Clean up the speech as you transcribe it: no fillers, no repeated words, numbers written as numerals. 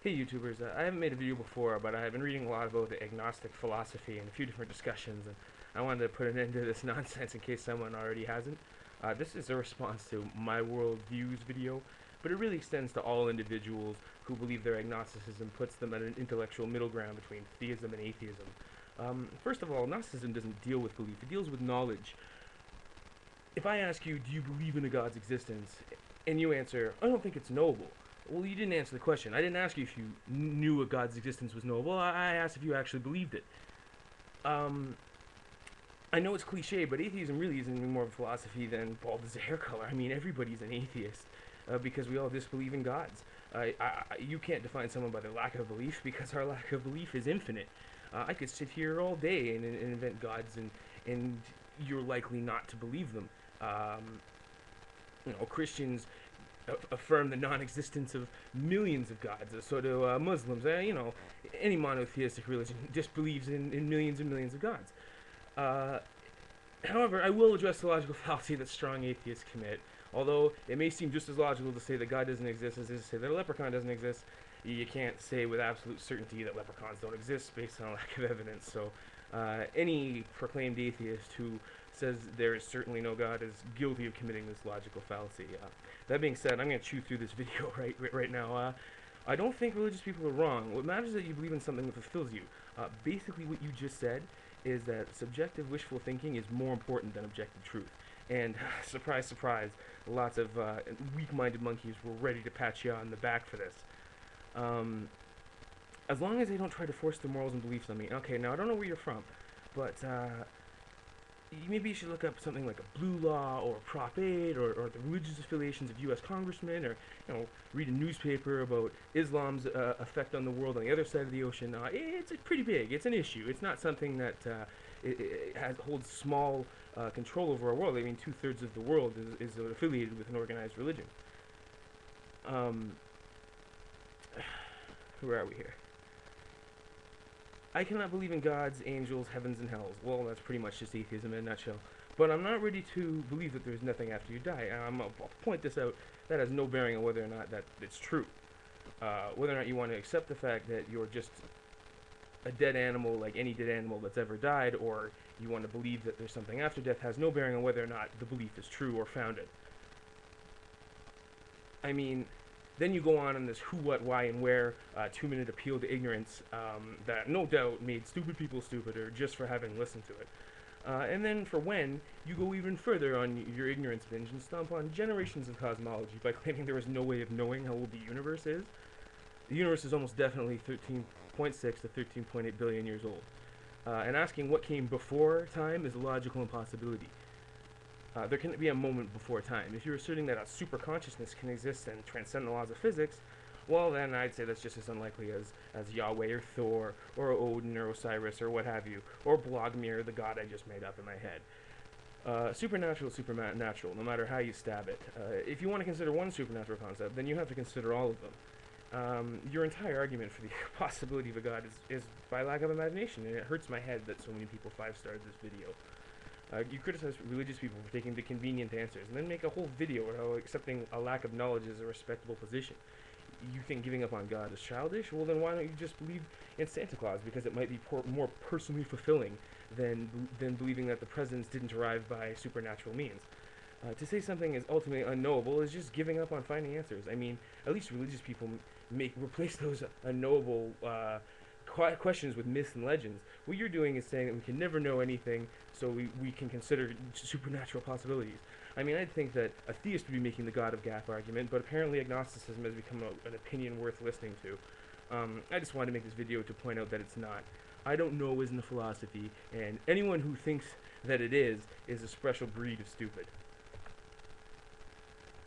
Hey YouTubers, I haven't made a video before, but I've been reading a lot about the agnostic philosophy and a few different discussions, and I wanted to put an end to this nonsense in case someone already hasn't. This is a response to my worldviews video, but it really extends to all individuals who believe their agnosticism puts them at an intellectual middle ground between theism and atheism. First of all, Gnosticism doesn't deal with belief, it deals with knowledge. If I ask you, do you believe in a God's existence, and you answer, I don't think it's knowable, well, you didn't answer the question. I didn't ask you if you knew a God's existence was knowable. I asked if you actually believed it. I know it's cliche, but atheism really isn't any more of a philosophy than bald as a hair color. I mean, everybody's an atheist because we all disbelieve in gods. You can't define someone by their lack of belief because our lack of belief is infinite. I could sit here all day and invent gods, and you're likely not to believe them. Christians affirm the non-existence of millions of gods. So do Muslims. Any monotheistic religion disbelieves in millions and millions of gods. However, I will address the logical fallacy that strong atheists commit. Although it may seem just as logical to say that God doesn't exist as it is to say that a leprechaun doesn't exist, you can't say with absolute certainty that leprechauns don't exist based on a lack of evidence. So any proclaimed atheist who says there is certainly no God is guilty of committing this logical fallacy. That being said, I'm going to chew through this video right now. I don't think religious people are wrong. What matters is that you believe in something that fulfills you. Basically what you just said is that subjective wishful thinking is more important than objective truth. And surprise, surprise, lots of weak-minded monkeys were ready to pat you on the back for this. As long as they don't try to force their morals and beliefs on me. Okay, now I don't know where you're from, but maybe you should look up something like a blue law or Prop 8 or the religious affiliations of U.S. congressmen, or read a newspaper about Islam's effect on the world on the other side of the ocean. It's pretty big. It's an issue. It's not something that holds small control over our world. I mean, 2/3 of the world is affiliated with an organized religion. Where are we here? I cannot believe in gods, angels, heavens, and hells. Well, that's pretty much just atheism in a nutshell. But I'm not ready to believe that there's nothing after you die. I'll point this out. That has no bearing on whether or not that it's true. Whether or not you want to accept the fact that you're just a dead animal like any dead animal that's ever died, or you want to believe that there's something after death, has no bearing on whether or not the belief is true or founded. I mean, then you go on in this who, what, why, and where 2-minute appeal to ignorance that no doubt made stupid people stupider just for having listened to it. And then for when, you go even further on your ignorance binge and stomp on generations of cosmology by claiming there is no way of knowing how old the universe is. The universe is almost definitely 13.6 to 13.8 billion years old. And asking what came before time is a logical impossibility. There can be a moment before time. If you're asserting that a super consciousness can exist and transcend the laws of physics, well then I'd say that's just as unlikely as Yahweh or Thor or Odin or Osiris or what have you, or Blogmir, the god I just made up in my head. Supernatural is supernatural, no matter how you stab it. If you want to consider one supernatural concept, then you have to consider all of them. Your entire argument for the possibility of a god is by lack of imagination, and it hurts my head that so many people 5-starred this video. You criticize religious people for taking the convenient answers, and then make a whole video about how accepting a lack of knowledge is a respectable position. You think giving up on God is childish? Well, then why don't you just believe in Santa Claus, because it might be more personally fulfilling than believing that the presents didn't arrive by supernatural means. To say something is ultimately unknowable is just giving up on finding answers. I mean, at least religious people replace those unknowable questions with myths and legends. What you're doing is saying that we can never know anything, so we can consider supernatural possibilities. I mean, I'd think that a theist would be making the God of Gaff argument, but apparently agnosticism has become an opinion worth listening to. I just wanted to make this video to point out that it's not. I don't know isn't a philosophy, and anyone who thinks that it is a special breed of stupid.